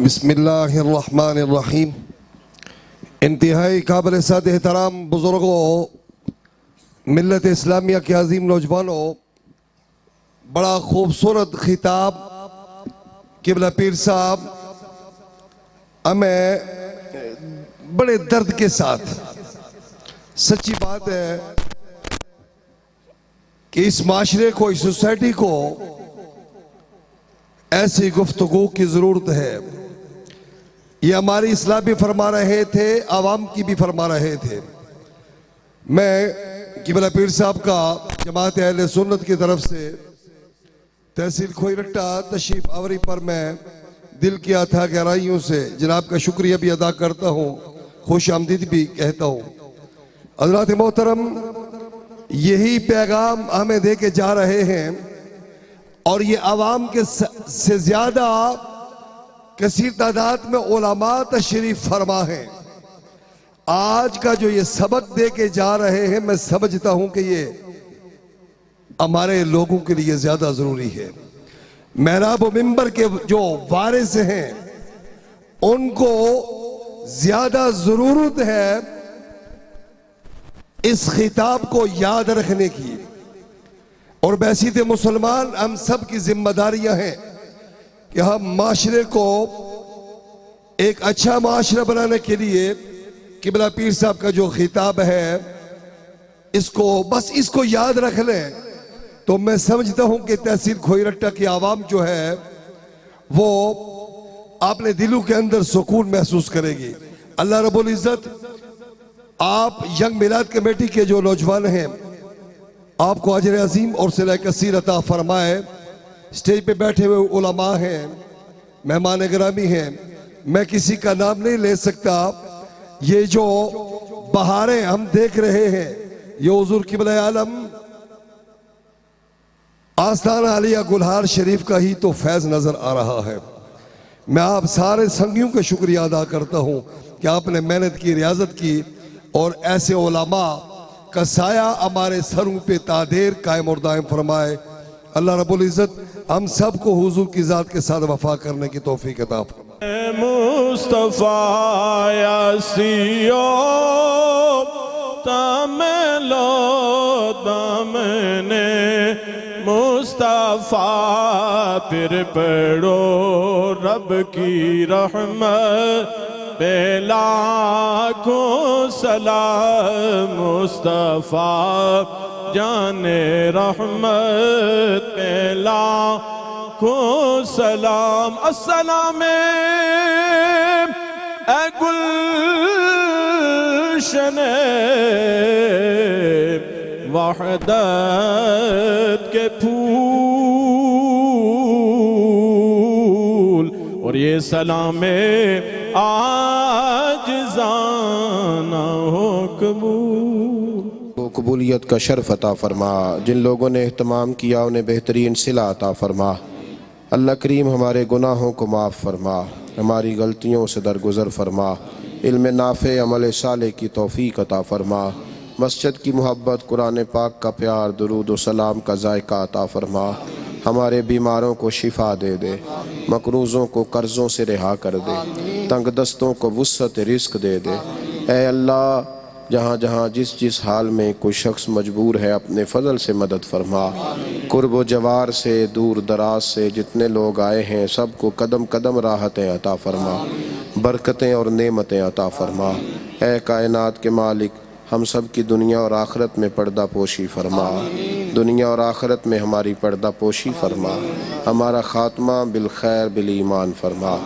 بسم اللہ الرحمن الرحیم۔ انتہائی قابل سعادت احترام بزرگوں، ملت اسلامیہ کے عظیم نوجوانوں، بڑا خوبصورت خطاب قبلہ پیر صاحب ہمیں بڑے درد کے ساتھ، سچی بات ہے کہ اس معاشرے کو، اس سوسائٹی کو ایسی گفتگو کی ضرورت ہے۔ یہ ہماری اصلاح بھی فرما رہے تھے، عوام کی بھی فرما رہے تھے۔ میں قبلہ پیر صاحب کا جماعت اہل سنت کی طرف سے تحصیل کھوئی رٹا تشریف آوری پر میں دل کیا تھا گہرائیوں سے جناب کا شکریہ بھی ادا کرتا ہوں، خوش آمدید بھی کہتا ہوں۔ حضرات محترم، یہی پیغام ہمیں دے کے جا رہے ہیں، اور یہ عوام کے سے زیادہ کثیر تعداد میں علماء تشریف فرما ہیں۔ آج کا جو یہ سبق دے کے جا رہے ہیں، میں سمجھتا ہوں کہ یہ ہمارے لوگوں کے لیے زیادہ ضروری ہے۔ محراب و منبر کے جو وارث ہیں ان کو زیادہ ضرورت ہے اس خطاب کو یاد رکھنے کی، اور بحیثیت مسلمان ہم سب کی ذمہ داریاں ہیں کہ ہم معاشرے کو ایک اچھا معاشرہ بنانے کے لیے قبلہ پیر صاحب کا جو خطاب ہے اس کو یاد رکھ لیں، تو میں سمجھتا ہوں کہ تحصیل کھوئی رٹا کی عوام جو ہے وہ اپنے دلوں کے اندر سکون محسوس کرے گی۔ اللہ رب العزت آپ ینگ میلاد کمیٹی کے جو نوجوان ہیں، آپ کو اجر عظیم اور صلہ کثیر عطا فرمائے۔ سٹیج پہ بیٹھے ہوئے علماء ہیں، مہمان گرامی ہیں، میں کسی کا نام نہیں لے سکتا۔ یہ جو بہاریں ہم دیکھ رہے ہیں، یہ حضور قبلہ عالم آستانہ علیہ گلہار شریف کا ہی تو فیض نظر آ رہا ہے۔ میں آپ سارے سنگیوں کا شکریہ ادا کرتا ہوں کہ آپ نے محنت کی، ریاضت کی، اور ایسے علماء کا سایہ ہمارے سروں پہ تادیر قائم اور دائم فرمائے۔ اللہ رب العزت ہم سب کو حضور کی ذات کے ساتھ وفا کرنے کی توفیق عطا فرمائے۔ مصطفیٰ یاسیو تملو دامنے مصطفیٰ، پھر پڑھو رب کی رحمت بے لاکھوں سلام، مصطفیٰ جان رحمت پہ لاکھوں سلام۔ السلام اے گلشن وحدت کے پھول، اور یہ سلام عاجزانہ ہو قبول۔ قبولیت کا شرف عطا فرما، جن لوگوں نے اہتمام کیا انہیں بہترین صلہ عطا فرما۔ اللہ کریم ہمارے گناہوں کو معاف فرما، ہماری غلطیوں سے درگزر فرما، علم نافع عمل صالح کی توفیق عطا فرما، مسجد کی محبت، قرآن پاک کا پیار، درود و سلام کا ذائقہ عطا فرما، ہمارے بیماروں کو شفا دے دے، مقروضوں کو قرضوں سے رہا کر دے، تنگ دستوں کو وسعت رزق دے دے۔ اے اللہ، جہاں جہاں جس حال میں کوئی شخص مجبور ہے اپنے فضل سے مدد فرما۔ قرب و جوار سے، دور دراز سے جتنے لوگ آئے ہیں سب کو قدم قدم راحتیں عطا فرما، برکتیں اور نعمتیں عطا فرما۔ اے کائنات کے مالک، ہم سب کی دنیا اور آخرت میں پردہ پوشی فرما، دنیا اور آخرت میں ہماری پردہ پوشی فرما، ہمارا خاتمہ بالخیر بالایمان فرما۔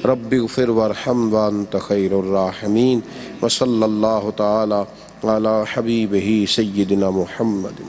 رب اغفر وارحم وانت خیر الراحمین، وصلی اللہ تعالی علی حبیبہ سیدنا محمد۔